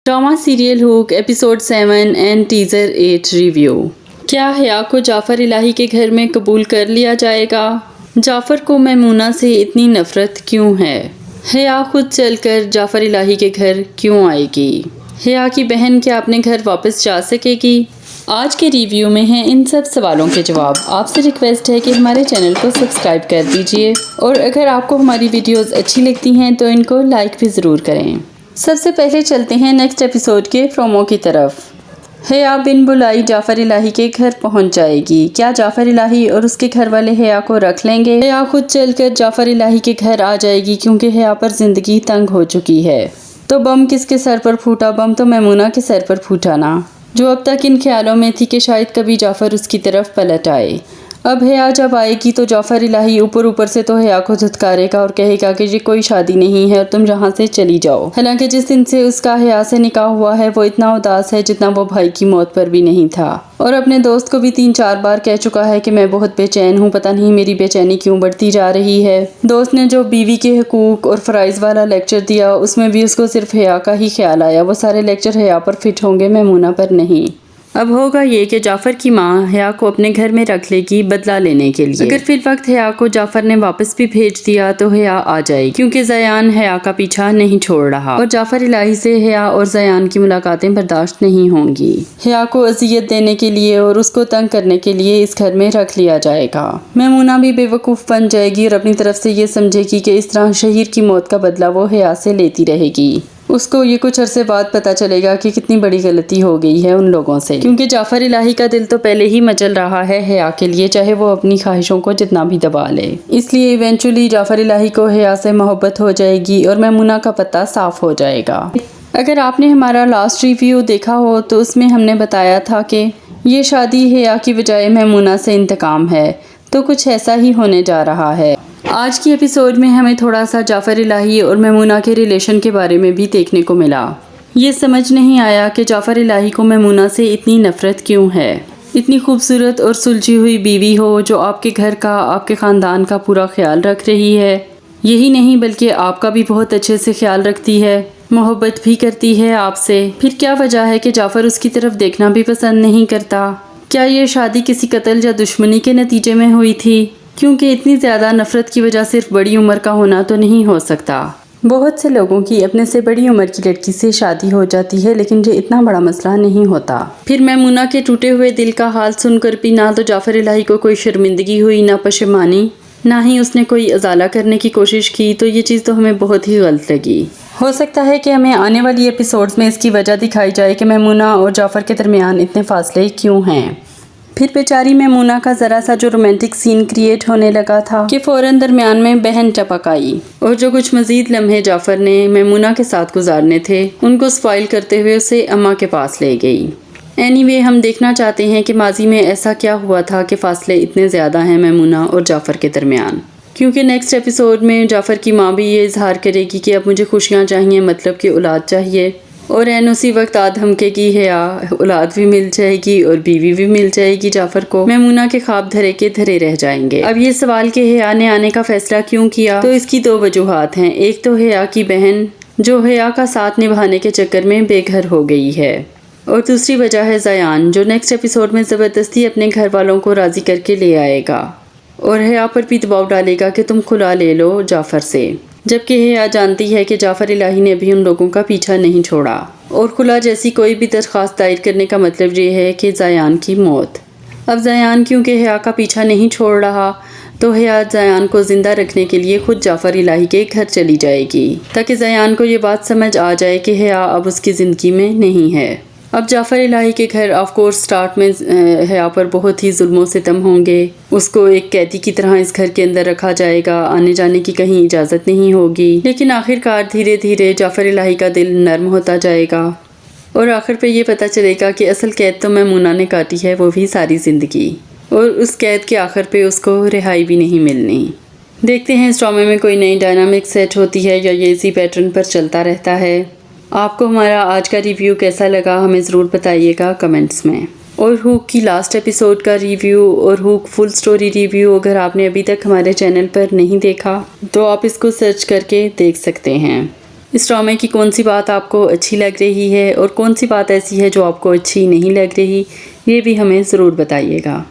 Drama serial hook episode 7 and teaser 8 review. क्या हया को जाफर इलाही के घर में कबूल कर लिया जाएगा? जाफर को मैमूना से इतनी नफरत क्यों है? हया खुद चलकर जाफर इलाही के घर क्यों आएगी? हया की बहन क्या अपने घर वापस जा सकेगी? आज के रिव्यू में हैं इन सब सवालों के जवाब। आपसे रिक्वेस्ट है कि हमारे चैनल को सब्सक्राइब कर दीजिए और अगर आपको हमारी वीडियोस अच्छी लगती हैं तो इनको लाइक भी ज़रूर करें। सबसे पहले चलते हैं नेक्स्ट एपिसोड के प्रोमो की तरफ। हया बिन बुलाई जाफर इलाही के घर पहुंच जाएगी। क्या जाफर इलाही और उसके घर वाले हया को रख लेंगे? हया खुद चलकर जाफर इलाही के घर आ जाएगी क्योंकि हया पर जिंदगी तंग हो चुकी है। तो बम किसके सर पर फूटा? बम तो मैमूना के सर पर फूटा ना, जो अब तक इन ख्यालों में थी कि शायद कभी जाफर उसकी तरफ पलट आए। अब हया जब आएगी तो जाफर इलाही ऊपर से तो हया को धुतकारेगा और कहेगा कि ये कोई शादी नहीं है और तुम यहाँ से चली जाओ। हालांकि जिस दिन से उसका हया से निकाह हुआ है वो इतना उदास है जितना वो भाई की मौत पर भी नहीं था और अपने दोस्त को भी 3-4 बार कह चुका है कि मैं बहुत बेचैन हूँ, पता नहीं मेरी बेचैनी क्यों बढ़ती जा रही है। दोस्त ने जो बीवी के हकूक और फ़राइज़ वाला लेक्चर दिया उसमें भी उसको सिर्फ हया का ही ख्याल आया। वो सारे लेक्चर हया पर फिट होंगे, मैमूना पर नहीं। अब होगा ये कि जाफर की माँ हया को अपने घर में रख लेगी बदला लेने के लिए। अगर फिर वक्त हया को जाफर ने वापस भी भेज दिया तो हया आ जाएगी क्योंकि ज़यान हया का पीछा नहीं छोड़ रहा और जाफर इलाही से हया और ज़यान की मुलाकातें बर्दाश्त नहीं होंगी। हया को अजियत देने के लिए और उसको तंग करने के लिए इस घर में रख लिया जाएगा। मैमूना भी बेवकूफ़ बन जाएगी और अपनी तरफ से ये समझेगी कि इस तरह शहीर की मौत का बदला वो हया से लेती रहेगी। उसको ये कुछ अरसे बाद पता चलेगा कि कितनी बड़ी गलती हो गई है उन लोगों से, क्योंकि जाफर इलाही का दिल तो पहले ही मचल रहा है हया के लिए, चाहे वो अपनी ख्वाहिशों को जितना भी दबा ले। इसलिए इवेंचुअली जाफर इलाही को हया से मोहब्बत हो जाएगी और मैमूना का पत्ता साफ हो जाएगा। अगर आपने हमारा लास्ट रिव्यू देखा हो तो उसमें हमने बताया था कि ये शादी हया की बजाय मैमूना से इंतकाम है, तो कुछ ऐसा ही होने जा रहा है। आज की एपिसोड में हमें थोड़ा सा जाफर इलाही और मैमूना के रिलेशन के बारे में भी देखने को मिला। ये समझ नहीं आया कि जाफर इलाही को मैमूना से इतनी नफरत क्यों है। इतनी खूबसूरत और सुलझी हुई बीवी हो जो आपके घर का, आपके ख़ानदान का पूरा ख्याल रख रही है, यही नहीं बल्कि आपका भी बहुत अच्छे से ख्याल रखती है, मोहब्बत भी करती है आपसे, फिर क्या वजह है कि जाफर उसकी तरफ देखना भी पसंद नहीं करता? क्या ये शादी किसी कत्ल या दुश्मनी के नतीजे में हुई थी? क्योंकि इतनी ज़्यादा नफरत की वजह सिर्फ बड़ी उम्र का होना तो नहीं हो सकता। बहुत से लोगों की अपने से बड़ी उम्र की लड़की से शादी हो जाती है लेकिन ये इतना बड़ा मसला नहीं होता। फिर मैमूना के टूटे हुए दिल का हाल सुनकर भी ना तो जाफर इलाही को कोई शर्मिंदगी हुई, ना पशेमानी, ना ही उसने कोई अजाला करने की कोशिश की। तो ये चीज़ तो हमें बहुत ही गलत लगी। हो सकता है कि हमें आने वाली एपिसोड्स में इसकी वजह दिखाई जाए कि मैमूना और जाफर के दरमियान इतने फासले क्यों हैं। फिर बेचारी मैमूना का ज़रा सा जो रोमांटिक सीन क्रिएट होने लगा था कि फ़ौरन दरमियान में बहन टपक आई और जो कुछ मज़ीद लम्हे जाफर ने मैमूना के साथ गुजारने थे उनको स्पॉइल करते हुए उसे अम्मा के पास ले गई। एनीवे, हम देखना चाहते हैं कि माजी में ऐसा क्या हुआ था कि फ़ासले इतने ज़्यादा हैं मैमूना और जाफर के दरमियान, क्योंकि नेक्स्ट एपिसोड में जाफर की माँ भी ये इजहार करेगी कि अब मुझे खुशियाँ चाहिए, मतलब कि औलाद चाहिए, और एन उसी वक्त धमकेगी हया, औलाद भी मिल जाएगी और बीवी भी मिल जाएगी जाफर को। मैमूना के ख्वाब धरे के धरे रह जाएंगे। अब ये सवाल कि हया ने आने का फैसला क्यों किया, तो इसकी 2 वजूहात हैं। एक तो हया की बहन जो हया का साथ निभाने के चक्कर में बेघर हो गई है और दूसरी वजह है ज़यान जो नेक्स्ट एपिसोड में ज़बरदस्ती अपने घर वालों को राज़ी करके ले आएगा और हया पर भी दबाव डालेगा कि तुम खुला ले लो जाफर से, जबकि हया जानती है कि जाफर इलाही ने भी उन लोगों का पीछा नहीं छोड़ा और खुला जैसी कोई भी दरख्वास्त दायर करने का मतलब ये है कि ज़यान की मौत। अब ज़यान क्योंकि हया का पीछा नहीं छोड़ रहा तो हया ज़यान को ज़िंदा रखने के लिए खुद जाफर इलाही के घर चली जाएगी ताकि ज़यान को ये बात समझ आ जाए कि हया अब उसकी ज़िंदगी में नहीं है। अब जाफर इलाही के घर ऑफ कोर्स स्टार्ट में हया पर बहुत ही जुल्मों सितम होंगे। उसको एक कैदी की तरह इस घर के अंदर रखा जाएगा, आने जाने की कहीं इजाज़त नहीं होगी, लेकिन आखिरकार धीरे धीरे जाफर इलाही का दिल नरम होता जाएगा और आखिर पे ये पता चलेगा कि असल कैद तो मैमूना ने काटी है, वो भी सारी ज़िंदगी, और उस कैद के आखिर पे उसको रिहाई भी नहीं मिलनी। देखते हैं इस ड्रामे में कोई नई डायनामिक सेट होती है या ये इसी पैटर्न पर चलता रहता है। आपको हमारा आज का रिव्यू कैसा लगा हमें ज़रूर बताइएगा कमेंट्स में। और हुक की लास्ट एपिसोड का रिव्यू और हुक फुल स्टोरी रिव्यू अगर आपने अभी तक हमारे चैनल पर नहीं देखा तो आप इसको सर्च करके देख सकते हैं। اس ڈرامے کی کون سی بات آپ کو اچھی لگ رہی ہے اور کون سی بات ایسی ہے جو آپ کو اچھی نہیں لگ رہی، یہ بھی ہمیں ضرور بتائیے گا۔